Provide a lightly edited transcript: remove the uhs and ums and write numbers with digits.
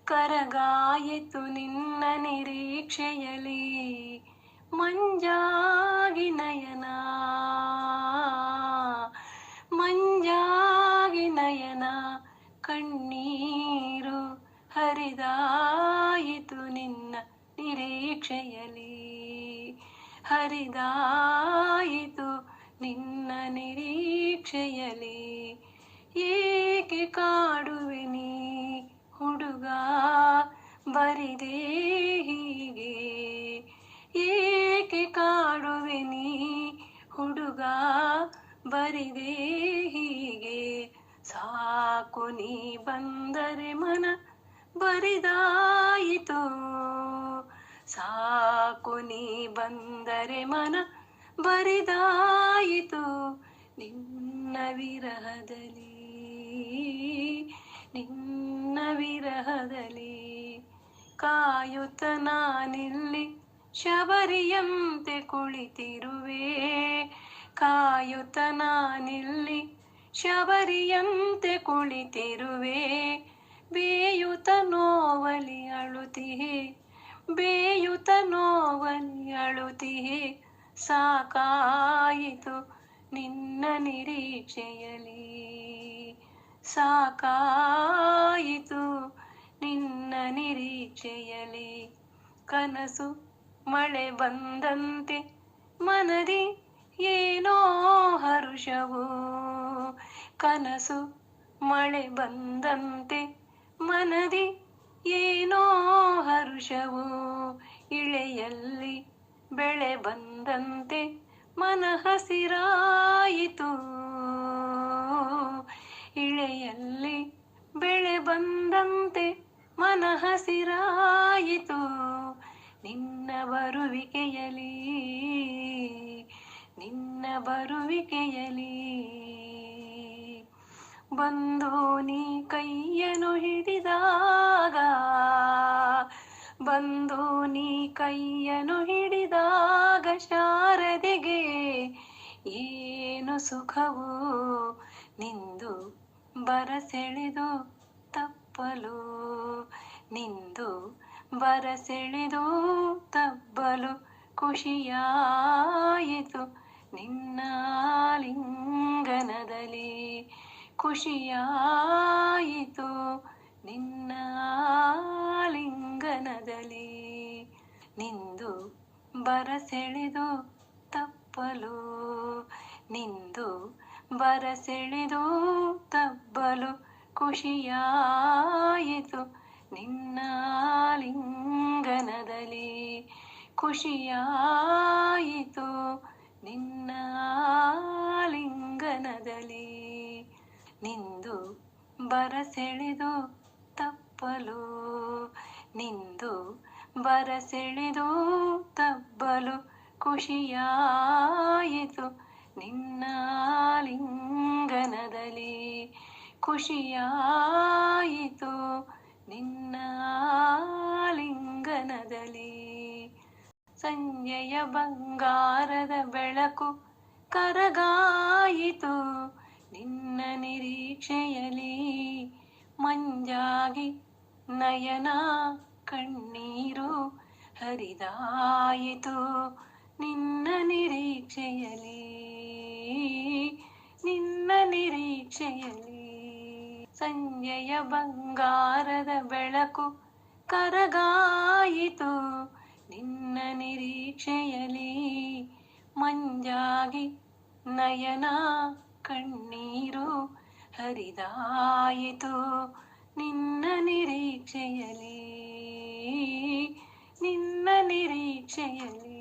ಕರಗಾಯಿತು ನಿನ್ನ ನಿರೀಕ್ಷೆಯಲಿ ಮಂಜಾಗಿ ನಯನ ಮಂಜಾಗಿ ನಯನ ಕಣ್ಣೀರು ಹರಿದಾಯಿತು ನಿನ್ನ ನಿರೀಕ್ಷೆಯಲಿ ಹರಿದಾಯಿತು ನಿನ್ನ ನಿರೀಕ್ಷೆಯಲಿ ಏಕೆ ಕಾಡುವೆ ನೀ ಹುಡುಗ ಬರಿದೆ ಹೀಗೆ ಏಕೆ ಕಾಡುವೆ ನೀ ಹುಡುಗ ಬರಿದೆ ಹೀಗೆ ಸಾಕು ನೀ ಬಂದರೆ ಮನ ಬರಿದಾಯಿತು ಸಾಕು ನೀ ಬಂದರೆ ಮನ ಬರಿದಾಯಿತು ನಿನ್ನ ವಿರಹದಲ್ಲಿ ನಿನ್ನ ವಿರಹದಲ್ಲಿ ಕಾಯುತ್ತ ನಾನಿಲ್ಲಿ ಶಬರಿಯಂತೆ ಕುಳಿತಿರುವೆ ಕಾಯುತ್ತ ನಾನಿಲ್ಲಿ ಶಬರಿಯಂತೆ ಕುಳಿತಿರುವೆ ಬೇಯುತ ನೋವಲಿ ಅಳುತ್ತಿಹೆ ಬೇಯುತ ನೋವಲಿ ಅಳುತ್ತಿಹೆ ಸಾಕಾಯಿತು ನಿನ್ನ ನಿರೀಕ್ಷೆಯಲಿ ಸಾಕಾಯಿತು ನಿನ್ನ ನಿರೀಕ್ಷೆಯಲಿ ಕನಸು ಮಳೆ ಬಂದಂತೆ ಮನದಿ ಏನೋ ಹರುಷವು ಕನಸು ಮಳೆ ಬಂದಂತೆ ಮನದಿ ಏನೋ ಹರುಷವು ಇಳೆಯಲ್ಲಿ ಬೆಳೆ ಬಂದಂತೆ ಮನ ಹಸಿರಾಯಿತು ಇಳೆಯಲ್ಲಿ ಬೆಳೆ ಬಂದಂತೆ ಮನ ಹಸಿರಾಯಿತು ನಿನ್ನ ಬರುವಿಕೆಯಲಿ ನಿನ್ನ ಬರುವಿಕೆಯಲಿ ಬಂದು ನೀ ಕೈಯನ್ನು ಹಿಡಿದಾಗ ಬಂದು ನೀ ಕೈಯನ್ನು ಹಿಡಿದಾಗ ಶಾರದೆಗೆ ಏನು ಸುಖವು ನಿಂದು ಬರಸೆಳೆದು ತಪ್ಪಲು ನಿಂದು ಬರಸೆಳೆದು ತಬ್ಬಲು ಖುಷಿಯಾಯಿತು ನಿನ್ನ ಲಿಂಗನದಲ್ಲಿ ಖುಷಿಯಾಯಿತು ನಿನ್ನ ಲಿಂಗನದಲ್ಲಿ ನಿಂದು ಬರಸೆಳೆದು ತಪ್ಪಲು ನಿಂದು ಬರಸೆಳೆದು ತಬ್ಬಲು ಖುಷಿಯಾಯಿತು ನಿನ್ನ ಲಿಂಗನದಲ್ಲಿ ಖುಷಿಯಾಯಿತು ನಿನ್ನ ಲಿಂಗನದಲ್ಲಿ ನಿಂದು ಬರಸೆಳೆದು ತಪ್ಪಲು ನಿಂದು ಬರಸೆಳೆದು ತಬ್ಬಲು ಖುಷಿಯಾಯಿತು ನಿನ್ನ ಲಿಂಗನದಲ್ಲಿ ಖುಷಿಯಾಯಿತು ನಿನ್ನ ಲಿಂಗನದಲ್ಲಿ ಸಂಜೆಯ ಬಂಗಾರದ ಬೆಳಕು ಕರಗಾಯಿತು ನಿನ್ನ ನಿರೀಕ್ಷೆಯಲಿ ಮಂಜಾಗಿ ನಯನ ಕಣ್ಣೀರು ಹರಿದಾಯಿತು ನಿನ್ನ ನಿರೀಕ್ಷೆಯಲಿ ನಿನ್ನ ನಿರೀಕ್ಷೆಯಲಿ ಸಂಜೆಯ ಬಂಗಾರದ ಬೆಳಕು ಕರಗಾಯಿತು ನಿನ್ನ ನಿರೀಕ್ಷೆಯಲಿ ಮಂಜಾಗಿ ನಯನ ಕಣ್ಣೀರು ಹರಿದಾಯಿತು ನಿನ್ನ ನಿರೀಕ್ಷೆಯಲಿ ನಿನ್ನ ನಿರೀಕ್ಷೆಯಲಿ